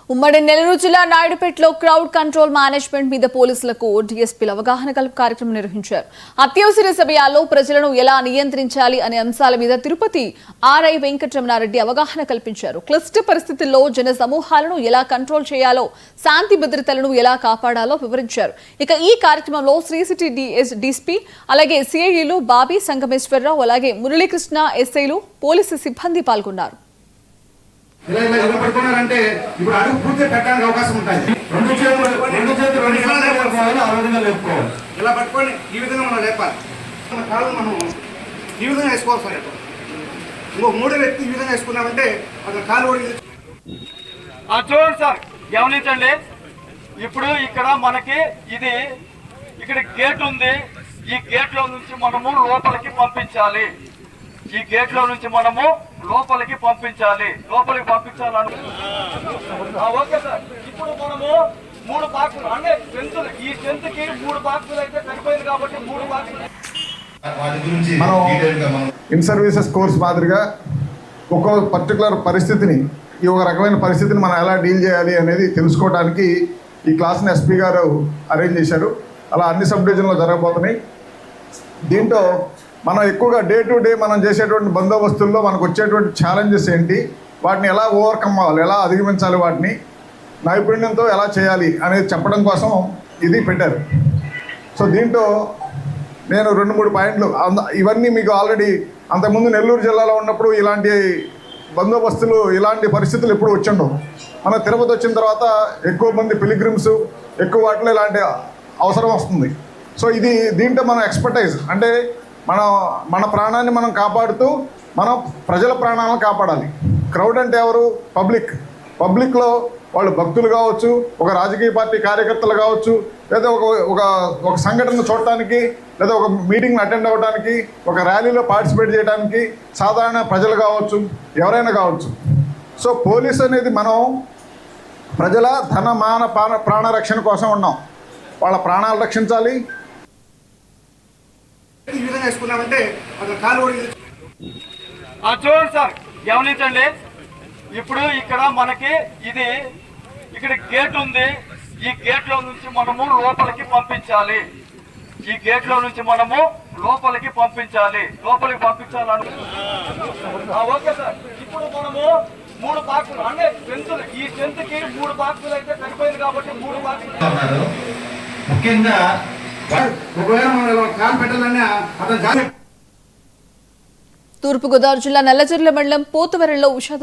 ఉమ్మడి నెల్లూరు జిల్లా నాయుడుపేటలో crowd control management మీద పోలీసులకు డీఎస్పీలు అవగాహన కార్యక్రమం నిర్వహించారు. అత్యవసర సమయాల్లో ప్రజలను ఎలా నియంత్రించాలి అనే అంశాల మీద తిరుపతి ఆర్ఐ వెంకటరమణారెడ్డి అవగాహన కల్పించారు. క్లిష్ట పరిస్థితుల్లో జన సమూహాలను ఎలా కంట్రోల్ చేయాలో, శాంతి భద్రతలను ఎలా కాపాడాలో వివరించారు. ఇక ఈ కార్యక్రమంలో శ్రీ సిటీ డీఎస్పీ అలాగే సిఐలు బాబీ సంగమేశ్వరరావు అలాగే మురళీకృష్ణ ఎస్ఐలు పోలీసు సిబ్బంది పాల్గొన్నారు. ఇలా పడుకున్నారంటే ఇప్పుడు అడుగు పూర్తి పెట్టడానికి అవకాశం ఉంటుంది. రెండు చేతులు ఇలా పట్టుకొని ఈ విధంగా మనం లేపాలి. మన కాళ్ళు మనం ఈ విధంగా వేసుకోవాలి సార్. ఇంకో మూడో వ్యక్తి ఈ విధంగా వేసుకున్నామంటే అతను కాలు ఓడి చూడండి సార్, గమనించండి. ఇప్పుడు ఇక్కడ మనకి ఇది ఇక్కడ గేట్ ఉంది. ఈ గేట్ లో నుంచి మనము లోపలికి పంపించాలి. ఈ గేట్ లో నుంచి మనము లోపలికి పంపించాలి. Okay sir. ఇప్పుడు మనము 3 బాక్సులు అంటే స్ట్రెంత్, ఈ స్ట్రెంత్ కి 3 బాక్సులు అయితే సరిపోయింది కాబట్టి 3 బాక్సులు మనం ఇన్ సర్వీసెస్ కోర్స్ మాదిరిగా ఒక్కో పర్టికులర్ పరిస్థితిని, ఈ ఒక రకమైన పరిస్థితిని మనం ఎలా డీల్ చేయాలి అనేది తెలుసుకోవడానికి ఈ క్లాస్ని ఎస్పీ గారు అరేంజ్ చేశారు. అలా అన్ని సబ్ డివిజన్లో జరగబోతున్నాయి. దీంట్లో మనం ఎక్కువగా డే టు డే మనం చేసేటువంటి బందోబస్తుల్లో మనకు వచ్చేటువంటి ఛాలెంజెస్ ఏంటి, వాటిని ఎలా ఓవర్కమ్ అవ్వాలి, ఎలా అధిగమించాలి, వాటిని నైపుణ్యంతో ఎలా చేయాలి అనేది చెప్పడం కోసం ఇది పెట్టారు. సో దీంట్లో నేను 2-3 పాయింట్లు ఇవన్నీ మీకు ఆల్రెడీ అంతకుముందు నెల్లూరు జిల్లాలో ఉన్నప్పుడు ఇలాంటి బందోబస్తులు, ఇలాంటి పరిస్థితులు ఎప్పుడు వచ్చిండవు. మన తిరుపతి వచ్చిన తర్వాత ఎక్కువ మంది పిలిగ్రిమ్స్, ఎక్కువ వాటిలో ఇలాంటి అవసరం వస్తుంది. సో ఇది దీంట్లో మనం ఎక్స్పర్టైజ్ అంటే మన ప్రాణాన్ని మనం కాపాడుతూ మనం ప్రజల ప్రాణాలను కాపాడాలి. క్రౌడ్ అంటే ఎవరు? పబ్లిక్లో వాళ్ళు భక్తులు కావచ్చు, ఒక రాజకీయ పార్టీ కార్యకర్తలు కావచ్చు, లేదా ఒక సంఘటన చూడటానికి, లేదా ఒక మీటింగ్ని అటెండ్ అవ్వడానికి, ఒక ర్యాలీలో పార్టిసిపేట్ చేయడానికి సాధారణ ప్రజలు కావచ్చు, ఎవరైనా కావచ్చు. సో పోలీస్ అనేది మనం ప్రజల ధన మాన ప్రాణ రక్షణ కోసం ఉన్నాం. వాళ్ళ ప్రాణాలు రక్షించాలి. ఈ విధంగా వేసుకున్నామంటే అతను కాలు ఓడి చూడండి సార్, గమనించండి. ఇప్పుడు ఇక్కడ మనకి ఇది ఇక్కడ గేట్ ఉంది. ఈ గేట్ లో నుంచి మనము లోపలికి పంపించాలి. ఈ గేట్ లో నుంచి మనము లోపలికి పంపించాలని ఓకే సార్. ఇప్పుడు మనము 3 బాక్సులు అంటే స్ట్రెంత్, ఈ స్ట్రెంత్ కి 3 బాక్సులు అయితే సరిపోయింది కాబట్టి 3 బాక్సులు ముఖ్యంగా ఒకవేళ మనం కాలు పెట్టాలని అతను తూర్పుగోదావరి జిల్లా నల్లజర్ల మండలం పోతవరంలో విషాదం